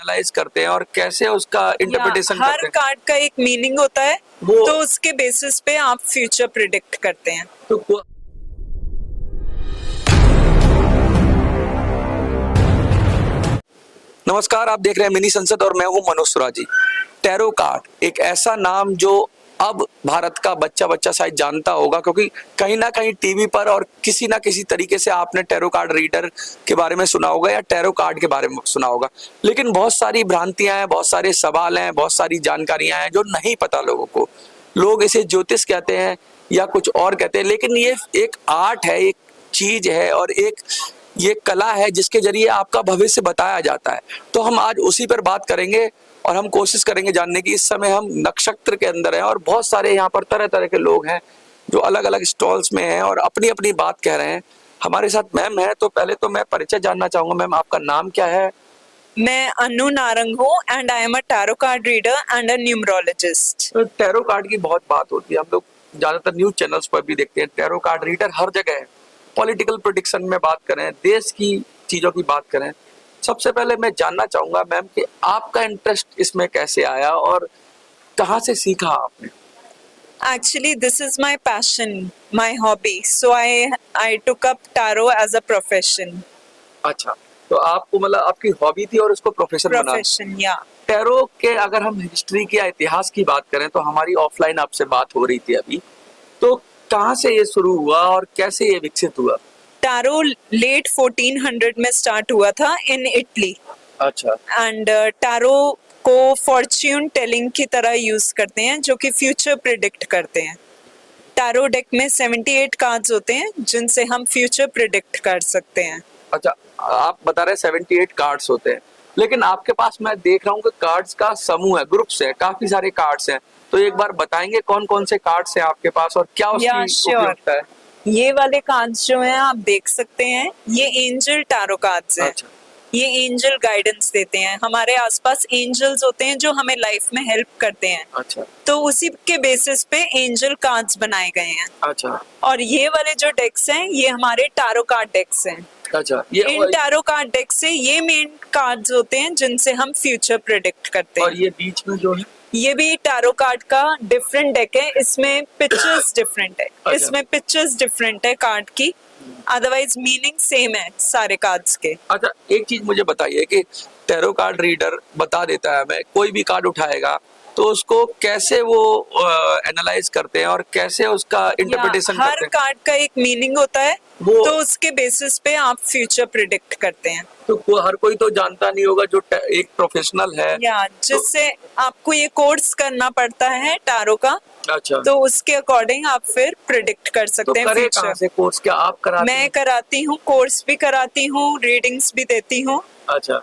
Analyse करते हैं और कैसे उसका इंटरप्रिटेशन हर करते हैं? कार्ड का एक मीनिंग होता है, वो तो उसके बेसिस पे आप फ्यूचर प्रिडिक्ट करते हैं। तो नमस्कार, आप देख रहे हैं मिनी संसद और मैं हूं मनोज सुराजी। टैरो कार्ड एक ऐसा नाम जो अब भारत का बच्चा बच्चा शायद जानता होगा, क्योंकि कहीं ना कहीं टीवी पर और किसी ना किसी तरीके से आपने टैरो कार्ड रीडर के बारे में सुना होगा या टैरो कार्ड के बारे में सुना होगा। लेकिन बहुत सारी भ्रांतियां हैं, बहुत सारे सवाल हैं, बहुत सारी जानकारियां हैं जो नहीं पता लोगों को। लोग इसे ज्योतिष कहते हैं या कुछ और कहते हैं, लेकिन ये एक आर्ट है, एक चीज है और एक ये कला है जिसके जरिए आपका भविष्य बताया जाता है। तो हम आज उसी पर बात करेंगे और हम कोशिश करेंगे जानने की। इस समय हम नक्षत्र के अंदर हैं और बहुत सारे यहाँ पर तरह तरह के लोग हैं जो अलग अलग स्टॉल्स में हैं और अपनी अपनी बात कह रहे हैं। हमारे साथ मैम है, तो पहले तो मैं परिचय जानना चाहूंगा। मैम, आपका नाम क्या है? मैं अनु नारंग हूँ and I am a tarot card reader and a numerologist. तो टैरो कार्ड की बहुत बात होती है, हम लोग ज्यादातर न्यूज चैनल्स पर भी देखते हैं। टैरो कार्ड रीडर हर जगह है। पॉलिटिकल प्रेडिक्शन में बात करें, देश की चीजों की बात करें, सबसे पहले मैं जानना चाहूंगा मैम कि आपका इंटरेस्ट इसमें कैसे आया और कहाँ से सीखा आपने? Actually, this is my passion, my hobby. So I took up tarot as a profession. अच्छा, तो आपको मतलब आपकी हॉबी थी और उसको प्रोफेशन बना। Profession, yeah. टैरो के अगर हम हिस्ट्री की या इतिहास की बात करें तो हमारी ऑफलाइन आपसे बात हो रही थी अभी, तो कहाँ से ये शुरू हुआ और कैसे ये विकसित हुआ? Tarot late 1400 में स्टार्ट हुआ था in Italy. अच्छा, एंड टैरो को फॉर्च्यून टेलिंग की तरह यूज करते हैं, जो कि फ्यूचर प्रिडिक्ट करते हैं। टैरो डेक में 78 कार्ड्स होते हैं जिनसे हम फ्यूचर प्रिडिक्ट कर सकते हैं। अच्छा, आप बता रहे 78 कार्ड्स होते हैं, लेकिन आपके पास मैं देख रहा हूँ कि कार्ड्स का समूह है, ग्रुप्स है, काफी सारे कार्ड्स हैं। तो एक बार बताएंगे कौन कौन से कार्ड्स हैं आपके पास और क्या उसकी उपयोगिता है? ये वाले कार्ड्स जो हैं आप देख सकते हैं, ये एंजल टैरो कार्ड्स हैं। अच्छा, ये एंजल गाइडेंस देते हैं। हमारे आसपास एंजल्स होते हैं जो हमें लाइफ में हेल्प करते हैं, अच्छा, तो उसी के बेसिस पे एंजल कार्ड्स बनाए गए हैं। अच्छा, और ये वाले जो डेक्स हैं ये हमारे टैरो कार्ड डेक्स हैं। अच्छा। इन टैरो कार्ड डेक से ये मेन कार्ड्स होते हैं जिनसे हम फ्यूचर प्रेडिक्ट करते हैं। और ये बीच में जो है ये भी टैरो कार्ड का डिफरेंट डेक है। इसमें पिक्चर्स डिफरेंट है। अच्छा। इसमें पिक्चर्स डिफरेंट है कार्ड की, अदरवाइज मीनिंग सेम है सारे कार्ड्स के। अच्छा, एक चीज मुझे बताइए कि टैरो कार्ड रीडर बता देता है, हमें कोई भी कार्ड उठाएगा तो उसको कैसे वो एनालाइज करते हैं और कैसे उसका इंटरप्रिटेशन हर करते हैं? कार्ड का एक मीनिंग होता है, तो उसके बेसिस पे आप फ्यूचर प्रिडिक्ट करते हैं। तो हर कोई तो जानता नहीं होगा जो एक प्रोफेशनल है जिससे आपको ये कोर्स करना पड़ता है टैरो का। अच्छा, तो उसके अकॉर्डिंग आप फिर प्रिडिक्ट कर सकते हैं करे कहाँ से कोर्स? क्या आप कराते हैं? मैं कराती हूँ, कोर्स भी कराती हूँ, रीडिंग्स भी देती हूँ। अच्छा,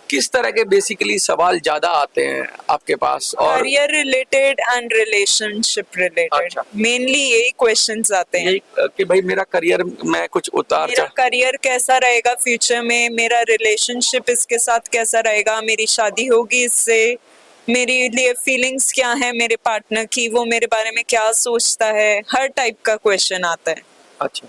किस तरह के बेसिकली सवाल ज्यादा आते हैं आपके पास? और career related and relationship related, अच्छा, मेनली यही क्वेश्चंस आते हैं। यही कि भाई मेरा करियर में कुछ उतार मेरा करियर कैसा रहेगा फ्यूचर में, मेरा रिलेशनशिप इसके साथ कैसा रहेगा, मेरी शादी होगी इससे, मेरे लिए फीलिंग्स क्या है मेरे पार्टनर की, वो मेरे बारे में क्या सोचता है, हर टाइप का क्वेश्चन आता है। अच्छा,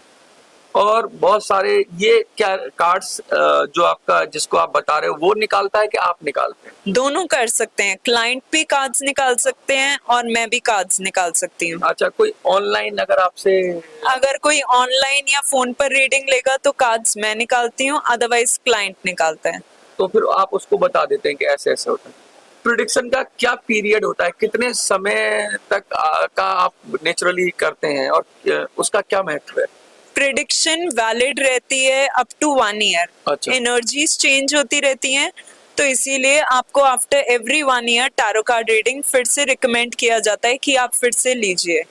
और बहुत सारे ये क्या कार्ड्स जो आपका जिसको आप बता रहे हो वो निकालता है कि आप निकालते हैं? दोनों कर सकते हैं, क्लाइंट भी कार्ड्स निकाल सकते हैं और मैं भी कार्ड्स निकाल सकती हूँ। अच्छा, कोई ऑनलाइन अगर कोई ऑनलाइन या फोन पर रीडिंग लेगा तो कार्ड्स मैं निकालती हूँ, अदरवाइज क्लाइंट निकालता है। तो फिर आप उसको बता देते हैं कि ऐसे ऐसे होता है। प्रिडिक्शन का क्या पीरियड होता है, कितने समय तक का आप नेचुरली करते हैं और उसका क्या महत्व है? प्रिडिक्शन वैलिड रहती है अप टू 1 ईयर। अच्छा, एनर्जीज चेंज होती रहती हैं, तो इसीलिए आपको after every 1 year tarot card reading फिर से रिकमेंड किया जाता है कि आप फिर से लीजिए।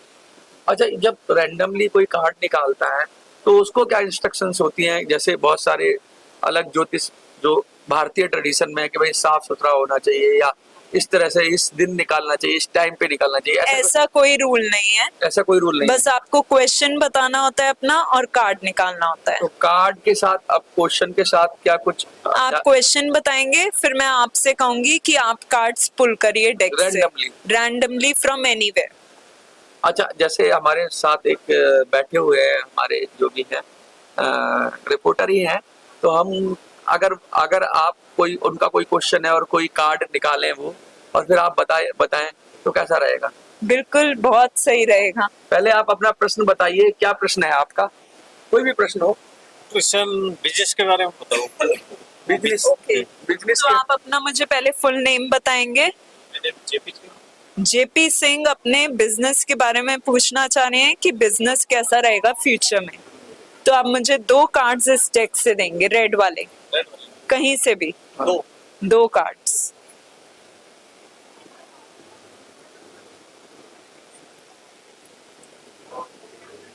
अच्छा, जब रैंडमली कोई कार्ड निकालता है तो उसको क्या इंस्ट्रक्शंस होती हैं? जैसे बहुत सारे अलग ज्योतिष जो भारतीय ट्रेडिशन में है कि भाई साफ सुथरा होना चाहिए या इस तरह से इस दिन निकालना चाहिए, इस टाइम पे निकालना चाहिए, ऐसा कोई रूल नहीं है। ऐसा कोई रूल नहीं? बस आपको क्वेश्चन बताना होता है अपना और कार्ड निकालना होता है। तो कार्ड के साथ अब क्वेश्चन के साथ क्या कुछ आप क्वेश्चन बताएंगे, फिर मैं आपसे कहूंगी कि आप कार्ड्स पुल करिए डेक से रैंडमली फ्रॉम एनीवेयर। अच्छा, जैसे हमारे साथ एक बैठे हुए हैं हमारे जो भी हैं रिपोर्टर ही हैं, तो हम अगर आप कोई उनका कोई क्वेश्चन है और कोई कार्ड निकालें वो, और फिर आप बताएं तो कैसा रहेगा? बिल्कुल, बहुत सही रहेगा। पहले आप अपना प्रश्न बताइए, क्या प्रश्न है आपका? कोई भी प्रश्न हो। क्वेश्चन बिजनेस के बारे में बताओ। बिजनेस ओके, बिजनेस तो आप अपना मुझे पहले फुल नेम बताएंगे। जेपी सिंह अपने बिजनेस के बारे में पूछना चाह रहे हैं कि बिजनेस कैसा रहेगा फ्यूचर में। तो आप मुझे 2 कार्ड्स इस डेक से देंगे, रेड वाले, कहीं से भी। दो 2 कार्ड्स।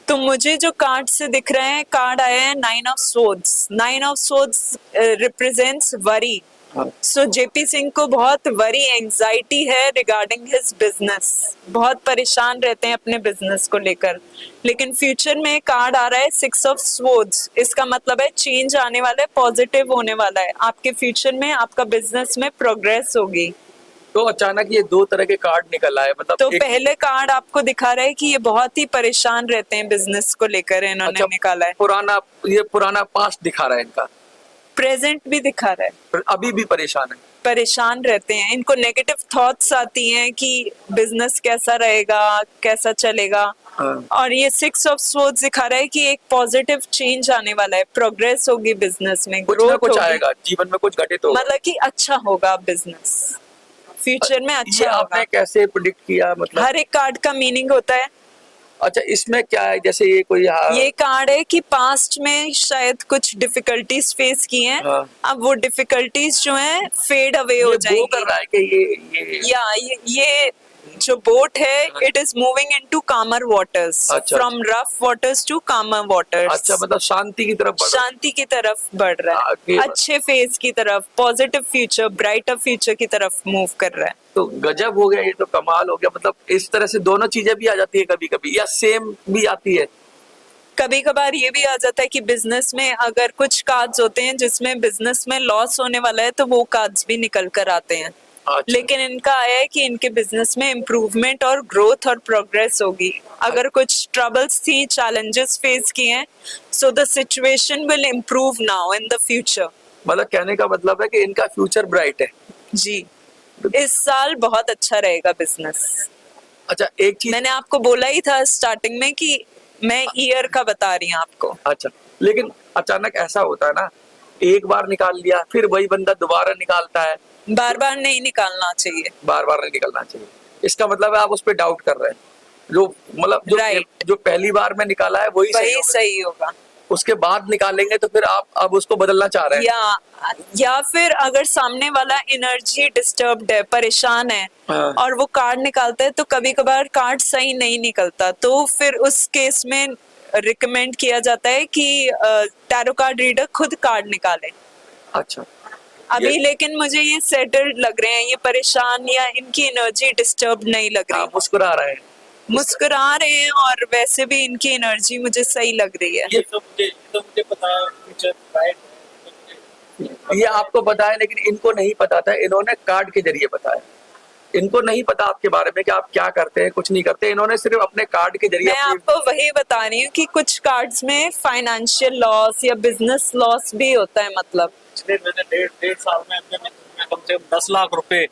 तो मुझे जो कार्ड से दिख रहे हैं, कार्ड आया है 9 of swords. 9 of swords represents worry. So JP Singh को बहुत वरी, एंजाइटी है रिगार्डिंग हिज बिजनेस। बहुत परेशान रहते हैं अपने बिजनेस को लेकर। लेकिन फ्यूचर में कार्ड आ रहा है 6 ऑफ स्वॉर्ड्स। इसका मतलब है चेंज आने वाला है, पॉजिटिव होने वाला है। आपके फ्यूचर में आपका बिजनेस में प्रोग्रेस होगी। तो अचानक ये 2 तरह के कार्ड निकल आए, मतलब तो पहले कार्ड आपको दिखा रहा है कि ये बहुत ही परेशान रहते हैं बिजनेस को लेकर, इन्होंने निकाला है। ये पुराना पास्ट दिखा रहा है इनका। प्रेजेंट भी दिखा रहा है, पर अभी भी परेशान है। परेशान रहते हैं। इनको नेगेटिव थॉट्स आती हैं कि बिजनेस कैसा रहेगा, कैसा चलेगा। और ये 6 ऑफ स्वॉर्ड्स दिखा रहा है कि एक पॉजिटिव चेंज आने वाला है, प्रोग्रेस होगी बिजनेस में, कुछ ना ग्रोथ कुछ होगी, आएगा जीवन में, कुछ घटित होगा, मतलब कि अच्छा होगा बिजनेस फ्यूचर में, ये अच्छा आपने होगा। कैसे प्रिडिक्ट किया, मतलब? हर एक कार्ड का मीनिंग होता है। अच्छा, इसमें क्या है, जैसे ये कोई ये कार्ड है कि पास्ट में शायद कुछ डिफिकल्टीज फेस की हैं। हाँ। अब वो डिफिकल्टीज जो हैं फेड अवे हो ये वो जाएंगी। कर रहा है कि ये या ये जो बोट है, इट इज मूविंग इनटू कामर वाटर्स, अच्छा। फ्रॉम रफ वाटर्स टू कामर वाटर्स। अच्छा, मतलब शांति की तरफ बढ़ रहा है। शांति की तरफ बढ़ रहा है, हाँ, अच्छे फेज की तरफ, पॉजिटिव फ्यूचर, ब्राइटर फ्यूचर की तरफ मूव कर रहा है। तो गजब हो गया, ये तो कमाल हो गया। मतलब इस तरह से दोनों चीजें भी आ जाती है कभी कभी, या सेम भी आती है? कभी कभार ये भी आ जाता है कि बिजनेस में अगर कुछ कार्ड्स होते हैं जिसमें बिजनेस में लॉस होने वाला है, तो वो कार्ड्स भी निकल कर आते हैं। अच्छा। लेकिन इनका आया है कि इनके बिजनेस में इम्प्रूवमेंट और ग्रोथ और प्रोग्रेस होगी। अगर कुछ ट्रबल्स थी, चैलेंजेस फेस किए हैं, so the situation will improve now in the future. मतलब कहने का मतलब है कि इनका फ्यूचर ब्राइट है। जी, इस साल बहुत अच्छा रहेगा बिजनेस। अच्छा, एक चीज, मैंने आपको बोला ही था स्टार्टिंग में कि मैं ईयर का बता रही हूँ आपको। अच्छा, लेकिन अचानक ऐसा होता है ना, एक बार निकाल लिया, फिर वही बंदा दोबारा निकालता है। बार बार नहीं निकालना चाहिए। बार बार नहीं निकलना चाहिए, इसका मतलब है आप उस पर डाउट कर रहे हैं। जो मतलब Right. जो पहली बार में निकाला है वही वही होगा। सही होगा। उसके बाद निकालेंगे तो फिर आप अब उसको बदलना चाह रहे हैं। या फिर अगर सामने वाला एनर्जी डिस्टर्ब्ड है, परेशान है, हाँ। और वो कार्ड निकालता है, तो कभी कभार कार्ड सही नहीं निकलता, तो फिर उस केस में रिकमेंड किया जाता है कि टैरो कार्ड रीडर खुद कार्ड निकाले। अच्छा, अभी लेकिन मुझे ये सेटल्ड लग रहे हैं, ये परेशान या इनकी एनर्जी डिस्टर्ब नहीं लग रही। आप मुस्कुरा रहे हैं। मुस्कुरा रहे हैं, और वैसे भी इनकी एनर्जी मुझे सही लग रही है। ये तो मुझे पता है फ्यूचर राइट है। ये आपको पता है, लेकिन इनको नहीं पता था, इन्होंने कार्ड के जरिए बताया। इनको नहीं पता आपके बारे में कि आप क्या करते हैं, कुछ नहीं करते। इन्होंने सिर्फ अपने कार्ड के जरिए मैं आपको वही बता रही हूँ कि कुछ कार्ड्स में फाइनेंशियल लॉस या बिजनेस लॉस भी होता है। मतलब पिछले मैंने डेढ़ साल में अपने में कम से कम 10 लाख रुपए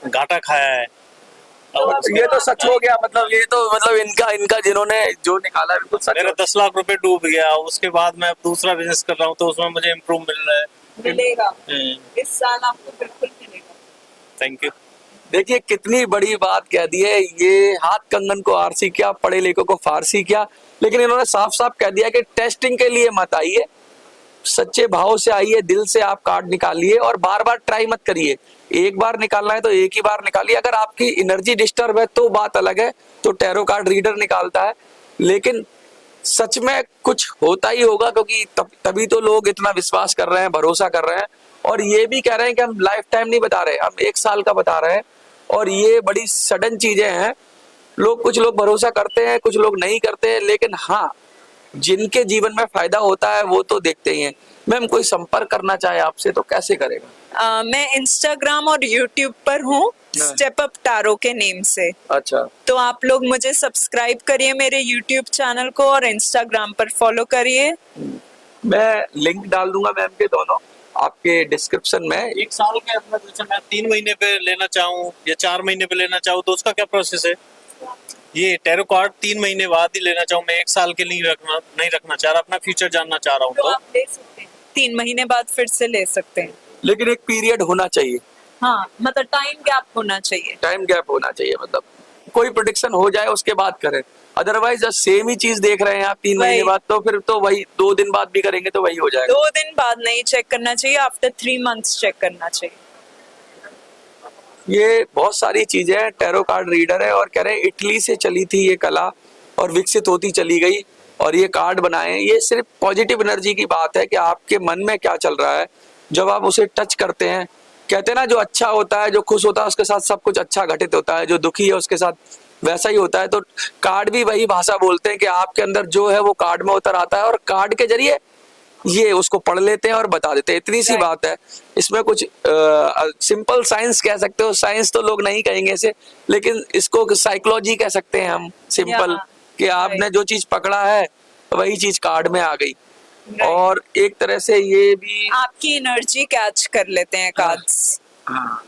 घाटा खाया है। ये तो सच हो गया। मतलब ये तो मतलब इनका जिन्होंने जो निकाला है बिल्कुल सच। मेरा 10 लाख रुपए डूब गया। उसके बाद मैं अब दूसरा बिजनेस कर रहा हूँ, तो उसमें मुझे इम्प्रूव मिल रहा है। मिलेगा, इस साल आपको बिल्कुल मिलेगा। Thank you. देखिए कितनी बड़ी बात कह दी है। ये हाथ कंगन को आरसी क्या, पढ़े लिखों को फारसी क्या, लेकिन इन्होंने साफ साफ कह दिया कि टेस्टिंग के लिए मत आइए, सच्चे भाव से आइए, दिल से आप कार्ड निकालिए और बार बार ट्राई मत करिए। एक बार निकालना है तो एक ही बार निकालिए। अगर आपकी एनर्जी डिस्टर्ब है तो बात अलग है, तो टैरो कार्ड रीडर निकालता है। लेकिन सच में कुछ होता ही होगा, क्योंकि तभी तो लोग इतना विश्वास कर रहे हैं, भरोसा कर रहे हैं। और ये भी कह रहे हैं कि हम लाइफ टाइम नहीं बता रहे, हम 1 साल का बता रहे हैं। और ये बड़ी सडन चीजें हैं। कुछ लोग भरोसा करते हैं, कुछ लोग नहीं करते। लेकिन हाँ, जिनके जीवन में फायदा होता है वो तो देखते ही हैं। मैम, कोई संपर्क करना चाहे आपसे तो कैसे करेगा? मैं इंस्टाग्राम और यूट्यूब पर हूँ, स्टेप अप टैरो के नेम से। अच्छा, तो आप लोग मुझे सब्सक्राइब करिए मेरे यूट्यूब चैनल को, और इंस्टाग्राम पर फॉलो करिए। मैं लिंक डाल दूंगा मैम के दोनों, आपके डिस्क्रिप्शन में। एक साल के अंदर जैसे मैं 3 महीने पे लेना चाहूँ या 4 महीने पे लेना चाहूँ तो उसका क्या प्रोसेस है? ये टैरो कार्ड 3 महीने बाद ही लेना चाहूँ, मैं 1 साल के लिए नहीं रखना चाह रहा, अपना फ्यूचर जानना चाह रहा हूँ तो तो आप ले सकते हैं, 3 महीने बाद फिर से ले सकते हैं। लेकिन एक पीरियड होना चाहिए, हाँ, मतलब टाइम गैप होना चाहिए। टाइम गैप होना चाहिए, मतलब कोई प्रोडिक्शन हो जाए उसके बाद करें। अदरवाइज जब सेम ही चीज देख रहे हैं आप 3 महीने वही। बाद, तो फिर तो वही 2 दिन बाद भी करेंगे तो वही हो जाएगा। 2 दिन बाद नहीं चेक करना चाहिए, आफ्टर 3 मंथ्स चेक करना चाहिए। ये बहुत सारी चीजें हैं। टैरो कार्ड रीडर है और कह रहे हैं इटली से चली थी ये कला और विकसित होती चली गई, और ये कार्ड बनाए हैं। ये सिर्फ पॉजिटिव एनर्जी की बात है कि आपके मन में क्या चल रहा है जब आप उसे टच करते हैं। कहते हैं ना, जो अच्छा होता है, जो खुश होता है, उसके साथ सब कुछ अच्छा घटित होता है, जो दुखी है उसके साथ वैसा ही होता है। तो कार्ड भी वही भाषा बोलते हैं कि आपके अंदर जो है वो कार्ड में उतर आता है, और कार्ड के जरिए ये उसको पढ़ लेते हैं और बता देते हैं। इतनी सी बात है, इसमें कुछ सिंपल साइंस कह सकते हो, साइंस तो लोग नहीं कहेंगे इसे, लेकिन इसको साइकोलॉजी कह सकते हैं हम, सिंपल, Yeah, कि आपने जो चीज पकड़ा है वही चीज कार्ड में आ गई। और एक तरह से ये भी आपकी एनर्जी कैच कर लेते हैं कार्ड्स। हाँ,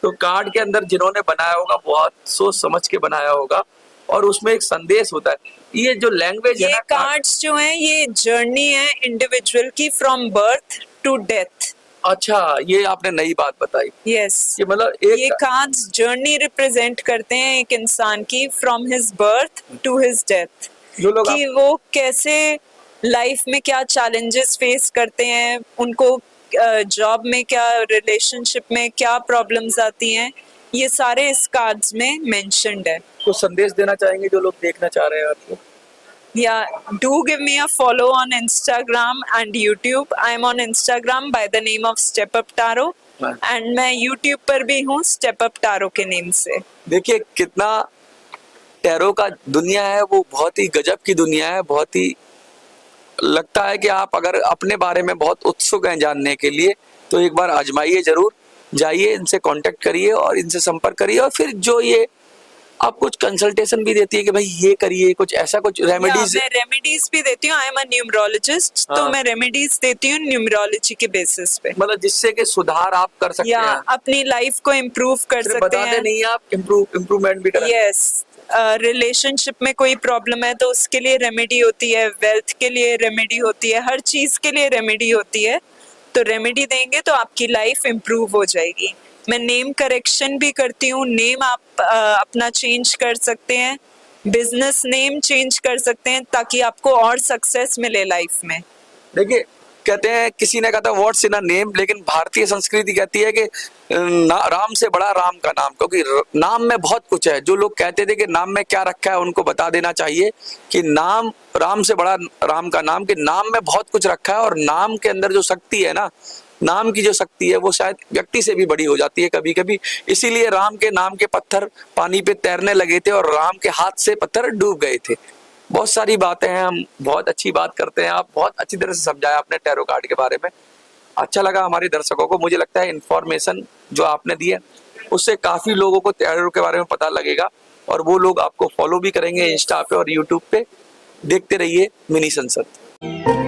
तो कार्ड के अंदर जिन्होंने बनाया होगा बहुत सोच समझ के बनाया होगा, और उसमें एक संदेश होता है। ये जो लैंग्वेज है ये ना, कार्ड्स जो हैं ये जर्नी है इंडिविजुअल की फ्रॉम बर्थ टू डेथ। अच्छा, ये आपने नई बात बताई। यस, ये मतलब ये एक कार्ड्स जर्नी रिप्रेजेंट करते हैं एक इंसान की from his birth to his death, जो लोग कि वो कैसे लाइफ में क्या चैलेंजेस फेस करते हैं, उनको जॉब में क्या, रिलेशनशिप में क्या प्रॉब्लम्स आती हैं, ये सारे इस कार्ड्स में मेंशन्ड है। कुछ संदेश देना चाहेंगे जो लोग देखना चाह रहे हैं आपको? Yeah, do give me a follow on Instagram and YouTube. I'm on Instagram by the name of Step Up Tarot, हाँ। and मैं YouTube पर भी हूँ Step Up Tarot के नेम से। देखिए कितना टैरो का दुनिया है, वो बहुत ही गजब की दुनिया है। बहुत ही लगता है कि आप अगर अपने बारे में बहुत उत्सुक हैं जानने के लिए, तो एक बार आजमाइए जरूर, जाइए, इनसे कांटेक्ट करिए और इनसे संपर्क करिए। और फिर जो ये आप कुछ कंसल्टेशन भी देती है कि भाई ये करिए, कुछ ऐसा कुछ रेमेडीज। मैं रेमेडीज भी देती हूँ, आई एम अ न्यूमरोलॉजिस्ट, तो हाँ। मैं रेमेडीज देती हूँ न्यूमरोलॉजी के बेसिस पे, मतलब जिससे कि सुधार आप कर सकते या हैं, अपनी लाइफ को इम्प्रूव कर सिर्फ सकते बताते हैं। नहीं, आप इम्प्रूवमेंट भी करें। यस, रिलेशनशिप में कोई प्रॉब्लम है तो उसके लिए रेमेडी होती है, वेल्थ के लिए रेमेडी होती है, हर चीज के लिए रेमेडी होती है। तो रेमेडी देंगे तो आपकी लाइफ इम्प्रूव हो जाएगी। मैं नेम करेक्शन भी करती हूँ, नेम आप अपना चेंज कर सकते हैं, बिजनेस नेम चेंज कर सकते हैं ताकि आपको और सक्सेस मिले लाइफ में। देखिए कहते हैं, किसी ने कहा था व्हाट्स इन अ नेम, लेकिन भारतीय संस्कृति कहती है कि राम से बड़ा राम का नाम, क्योंकि नाम में बहुत कुछ है। जो लोग कहते थे कि नाम में क्या रखा है, उनको बता देना चाहिए कि नाम, राम से बड़ा राम का नाम, कि नाम में बहुत कुछ रखा है। और नाम के अंदर जो शक्ति है ना, नाम की जो शक्ति है वो शायद व्यक्ति से भी बड़ी हो जाती है कभी कभी। इसीलिए राम के नाम के पत्थर पानी पे तैरने लगे थे और राम के हाथ से पत्थर डूब गए थे। बहुत सारी बातें हैं, हम बहुत अच्छी बात करते हैं। आप बहुत अच्छी तरह से समझाया आपने टैरो कार्ड के बारे में, अच्छा लगा हमारे दर्शकों को। मुझे लगता है इन्फॉर्मेशन जो आपने दी है उससे काफी लोगों को टैरो के बारे में पता लगेगा, और वो लोग आपको फॉलो भी करेंगे इंस्टा पे और यूट्यूब पे। देखते रहिए मिनी संसद।